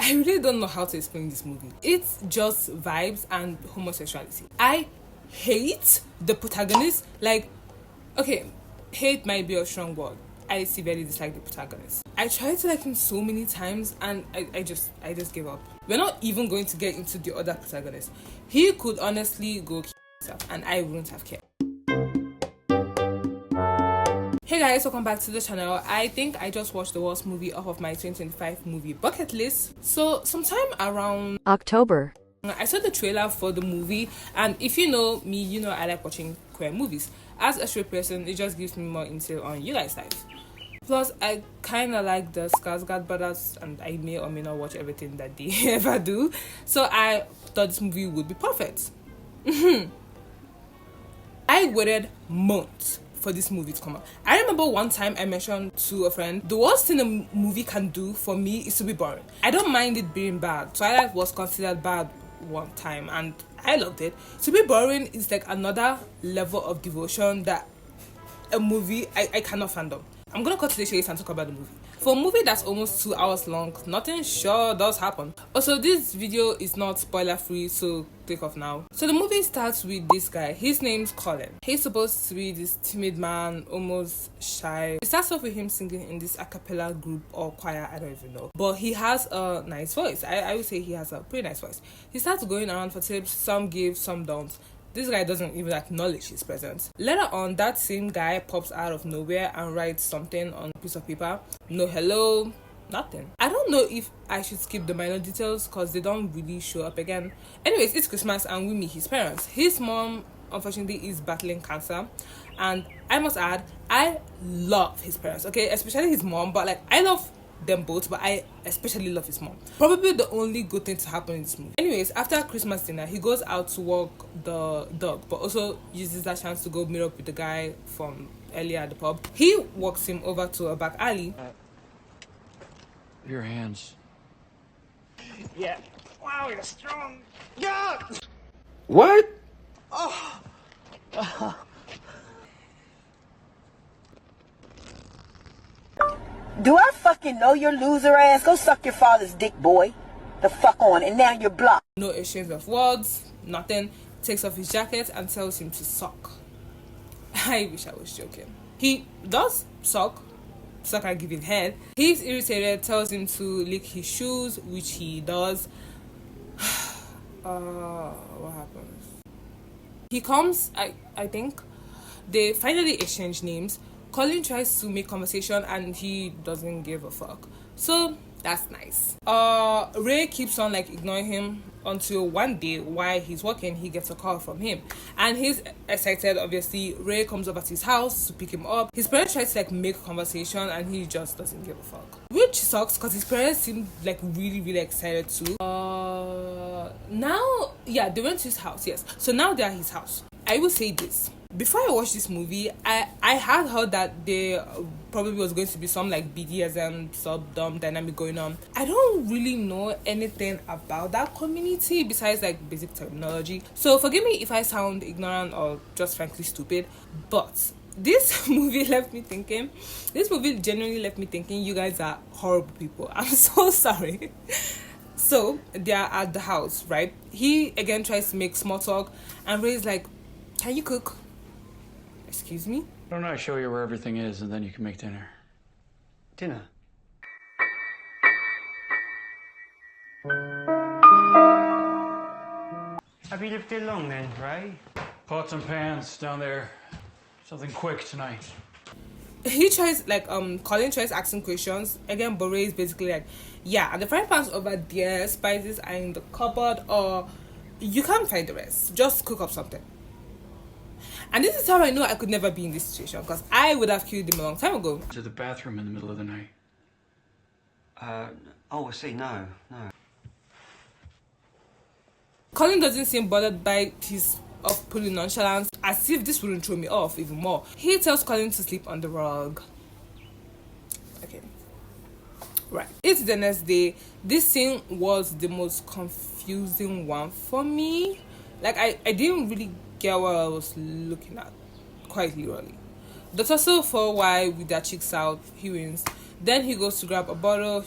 I really don't know how to explain this movie. It's just vibes and homosexuality. I hate the protagonist. Like, okay, hate might be a strong word. I severely dislike the protagonist. I tried to like him so many times and I just gave up. We're not even going to get into the other protagonist. He could honestly go kill himself and I wouldn't have cared. Hey guys, welcome back to the channel. I think I just watched the worst movie off of my 2025 movie bucket list. So sometime around October, I saw the trailer for the movie, and if you know me, you know I like watching queer movies. As a straight person, it just gives me more insight on you guys' life. Plus, I kind of like the Skarsgård brothers, and I may or may not watch everything that they ever do. So I thought this movie would be perfect. I waited months for this movie to come out. I remember one time I mentioned to a friend, the worst thing a movie can do for me is to be boring. I don't mind it being bad. Twilight was considered bad one time and I loved it. To be boring is like another level of devotion that a movie I cannot fathom. I'm gonna cut to the chase and talk about the movie. For a movie that's almost 2 hours long, nothing sure does happen. Also, this video is not spoiler free, so click off now. So the movie starts with this guy. His name's Colin. He's supposed to be this timid man, almost shy. It starts off with him singing in this a cappella group or choir, I don't even know. But he has a nice voice. I would say he has a pretty nice voice. He starts going around for tips, some give, some don't. This guy doesn't even acknowledge his presence. Later on, that same guy pops out of nowhere and writes something on a piece of paper. No hello, nothing. I don't know if I should skip the minor details because they don't really show up again. Anyways, it's Christmas and we meet his parents. His mom, unfortunately, is battling cancer. And I must add, I love his parents, okay? Especially his mom, but like, I love them both, but I especially love his mom. Probably the only good thing to happen in this movie. Anyways, after Christmas dinner, he goes out to walk the dog, but also uses that chance to go meet up with the guy from earlier at the pub. He walks him over to a back alley. Your hands. Yeah. Wow, you're strong. Yeah. What? Oh. Do I fucking know your loser ass? Go suck your father's dick, boy. The fuck on, and now you're blocked. No exchange of words, nothing. Takes off his jacket and tells him to suck. I wish I was joking. He does suck at giving head. He's irritated, tells him to lick his shoes, which he does. What happens? He comes, I think. They finally exchange names. Colin tries to make conversation and he doesn't give a fuck. So that's nice. Ray keeps on like ignoring him until one day while he's working, he gets a call from him. And he's excited, obviously. Ray comes over to his house to pick him up. His parents try to like make conversation and he just doesn't give a fuck. Which sucks because his parents seem like really excited too. Now, yeah, they went to his house, yes. So now they're at his house. I will say this. Before I watched this movie, I had heard that there probably was going to be some like BDSM sub-dom dynamic going on. I don't really know anything about that community besides like basic terminology. So forgive me if I sound ignorant or just frankly stupid, but this movie left me thinking. This movie genuinely left me thinking you guys are horrible people. I'm so sorry. So they are at the house, right? He again tries to make small talk and Ray's like, can you cook? Excuse me? Why don't I show you where everything is and then you can make dinner? Dinner. Have you lived here long then, Ray? Pots and pans down there. Something quick tonight. He tries like Colin tries asking questions again, but Ray is basically like, yeah, and the frying pan's over there, spices are in the cupboard, or you can't find the rest. Just cook up something. And this is how I know I could never be in this situation, because I would have killed him a long time ago. To the bathroom in the middle of the night. Oh, I see. No. Colin doesn't seem bothered by his off-putting nonchalance, as if this wouldn't throw me off even more. He tells Colin to sleep on the rug. Okay. Right. It's the next day. This scene was the most confusing one for me. Like, I didn't really get what I was looking at, quite literally. The tussle for a while with their cheeks out, he wins. Then he goes to grab a bottle.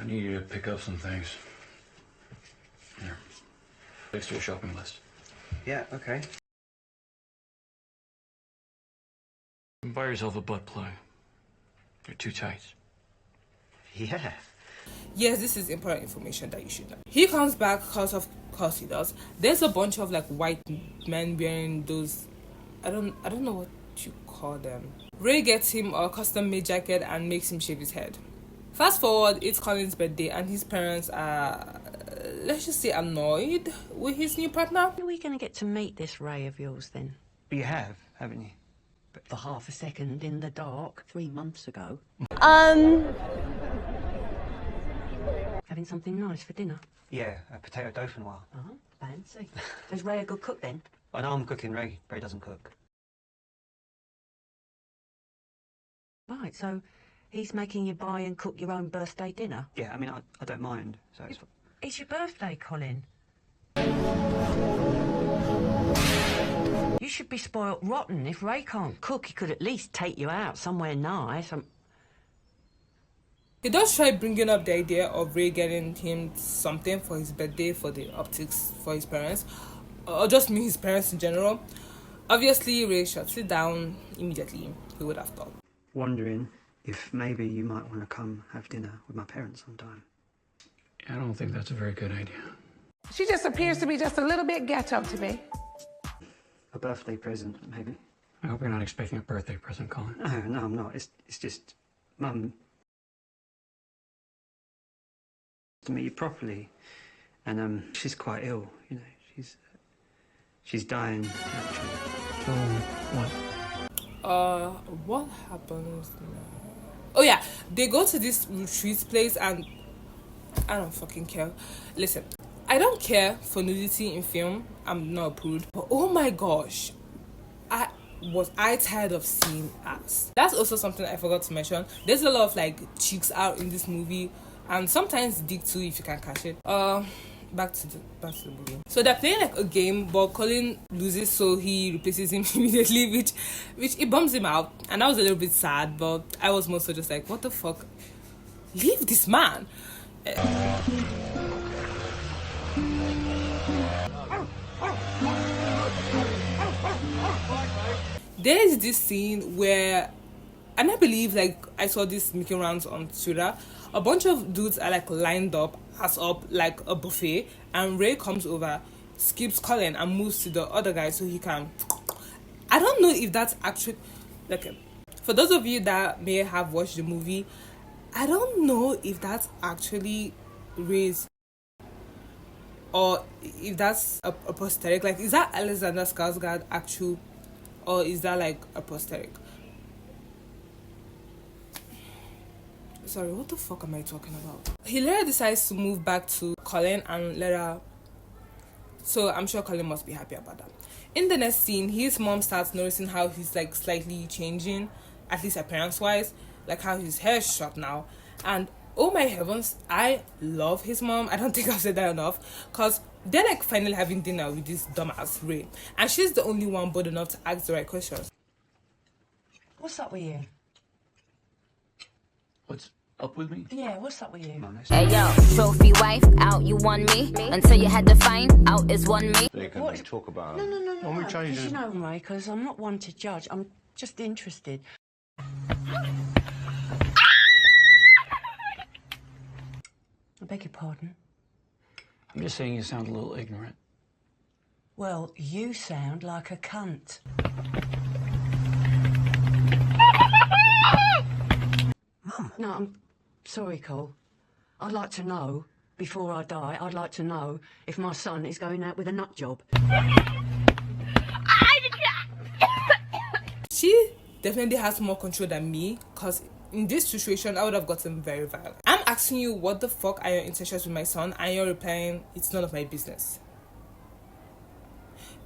I need you to pick up some things. Here. Next to your shopping list. Yeah, okay. Buy yourself a butt plug. You're too tight. Yeah. Yes, this is important information that you should know. He comes back because of course he does. There's a bunch of like white men wearing those, I don't know what you call them. Ray gets him a custom made jacket and makes him shave his head. Fast forward, it's Colin's birthday and his parents are, let's just say, annoyed with his new partner. When are we going to get to meet this Ray of yours then? But you have, haven't you? But for half a second in the dark 3 months ago. Having something nice for dinner? Yeah, a potato dauphinoise. Oh, fancy. Is Ray a good cook then? I know I'm cooking, Ray. Ray doesn't cook. Right, so he's making you buy and cook your own birthday dinner? Yeah, I mean, I don't mind, so it's... It's your birthday, Colin. You should be spoilt rotten. If Ray can't cook, he could at least take you out somewhere nice. He does try bringing up the idea of Ray getting him something for his birthday for the optics for his parents, or just me, his parents in general. Obviously, Ray shuts it down immediately. Who would have thought? Wondering if maybe you might want to come have dinner with my parents sometime. I don't think that's a very good idea. She just appears to be just a little bit ghetto to me. A birthday present, maybe. I hope you're not expecting a birthday present, Colin. No, I'm not. It's just... Mum... to meet you properly. And, she's quite ill, you know. She's dying, actually. So, what? What happens now? Oh yeah, they go to this retreat place and I don't fucking care. Listen, I don't care for nudity in film. I'm not a prude. But oh my gosh, was I tired of seeing ass. That's also something I forgot to mention. There's a lot of like cheeks out in this movie, and sometimes dick too if you can catch it. Back to the movie. So they're playing like a game, but Colin loses, so he replaces him immediately, which it bums him out, and that was a little bit sad. But I was mostly just like, what the fuck? Leave this man. There is this scene where, and I believe like I saw this making rounds on Twitter, a bunch of dudes are like lined up, ass up like a buffet, and Ray comes over, skips Colin and moves to the other guy so he can. I don't know if that's actually like, for those of you that may have watched the movie, I don't know if that's actually Ray's or if that's a prosthetic. Like, is that Alexander Skarsgård actual, or is that like a prosthetic? Sorry, what the fuck am I talking about? He later decides to move back to Colin and let her. So I'm sure Colin must be happy about that. In the next scene, his mom starts noticing how he's like slightly changing, at least appearance-wise, like how his hair is short now. And oh my heavens, I love his mom. I don't think I've said that enough, because they're like finally having dinner with this dumbass Ray, and she's the only one bold enough to ask the right questions. What's up with you? What's up with me? Yeah, what's up with you? Hey yo, trophy wife, out you won me. Until you had to find out is one me. They can talk about No. When we change Because it- you know, Ray, because I'm not one to judge. I'm just interested. I beg your pardon? I'm just saying you sound a little ignorant. Well, you sound like a cunt. Mum. No, I'm sorry, Cole. I'd like to know, before I die, I'd like to know if my son is going out with a nut job. She definitely has more control than me, because in this situation I would have gotten very violent. I'm asking you what the fuck are your intentions with my son, and you're replying it's none of my business.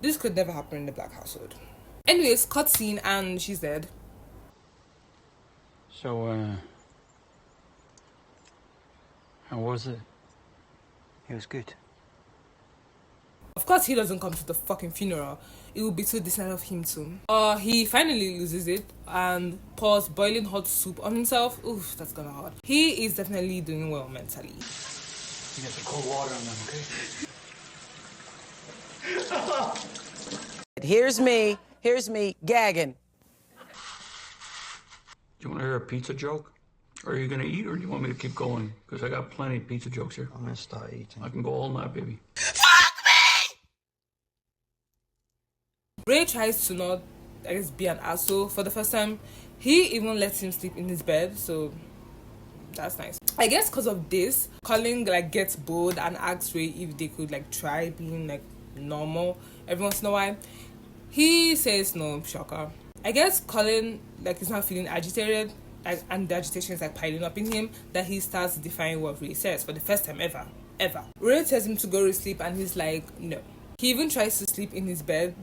This could never happen in the black household. Anyways, cut scene and she's dead. So, how was it? It was good. Of course, he doesn't come to the fucking funeral. It would be too decent of him to. He finally loses it and pours boiling hot soup on himself. Oof, that's gonna hurt. He is definitely doing well mentally. You get some cold water on them, okay? Here's me gagging. Do you want to hear a pizza joke? Are you gonna eat, or do you want me to keep going? Because I got plenty of pizza jokes here. I'm gonna start eating. I can go all night, baby. Ray tries to not, I guess, be an asshole for the first time. He even lets him sleep in his bed, so that's nice. I guess because of this, Colin like gets bored and asks Ray if they could like try being like normal every once in a while. He says no, shocker. I guess Colin like is not feeling agitated, and the agitation is like piling up in him, that he starts defying what Ray says for the first time ever. Ray tells him to go to sleep and he's like no. He even tries to sleep in his bed.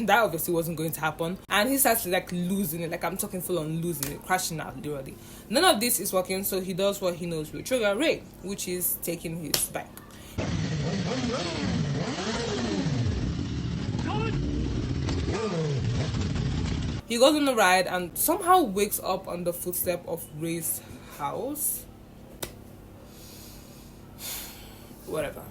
That obviously wasn't going to happen, and he starts like losing it, like I'm talking full on losing it, crashing out literally. None of this is working, so he does what he knows will trigger Ray, which is taking his bike. He goes on a ride and somehow wakes up on the footstep of Ray's house. Whatever.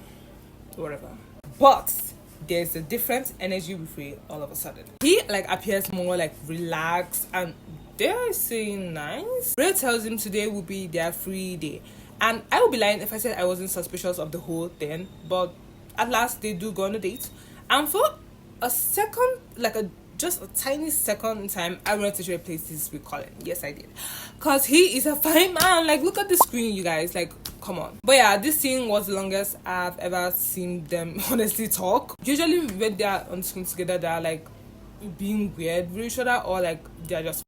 But there's a different energy with Ray all of a sudden. He like appears more like relaxed and dare I say nice. Ray tells him today will be their free day, and I would be lying if I said I wasn't suspicious of the whole thing, but at last they do go on a date, and for a second, like just a tiny second in time, I wanted to replace this with Colin. Yes, I did, because he is a fine man. Like, look at the screen, you guys, like, come on. But yeah, this scene was the longest I've ever seen them honestly talk. Usually when they are on screen together, they are like being weird with each other, or like they're just,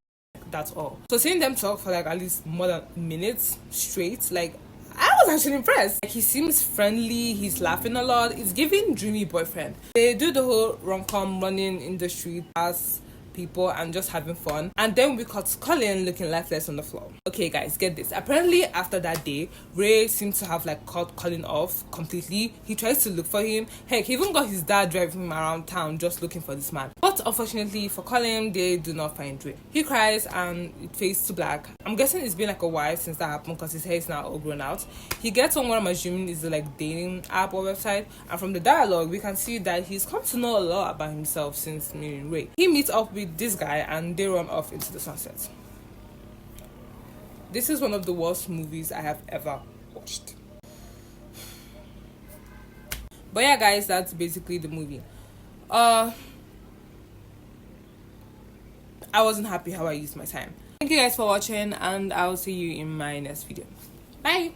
that's all. So seeing them talk for like at least more than minutes straight, like, I was actually impressed. Like, he seems friendly, he's laughing a lot, it's giving dreamy boyfriend. They do the whole rom-com running in the street as people and just having fun, and then we cut Colin looking lifeless on the floor. Okay guys, get this. Apparently after that day, Ray seems to have like cut Colin off completely. He tries to look for him. Heck, he even got his dad driving him around town just looking for this man. But unfortunately for Colin, they do not find Ray. He cries and it fades to black. I'm guessing it's been like a while since that happened because his hair is now all grown out. He gets on what I'm assuming is the like dating app or website, and from the dialogue we can see that he's come to know a lot about himself since meeting Ray. He meets up with this guy and they run off into the sunset. This is one of the worst movies I have ever watched. But yeah guys, that's basically the movie. I wasn't happy how I used my time. Thank you guys for watching, and I'll see you in my next video. Bye.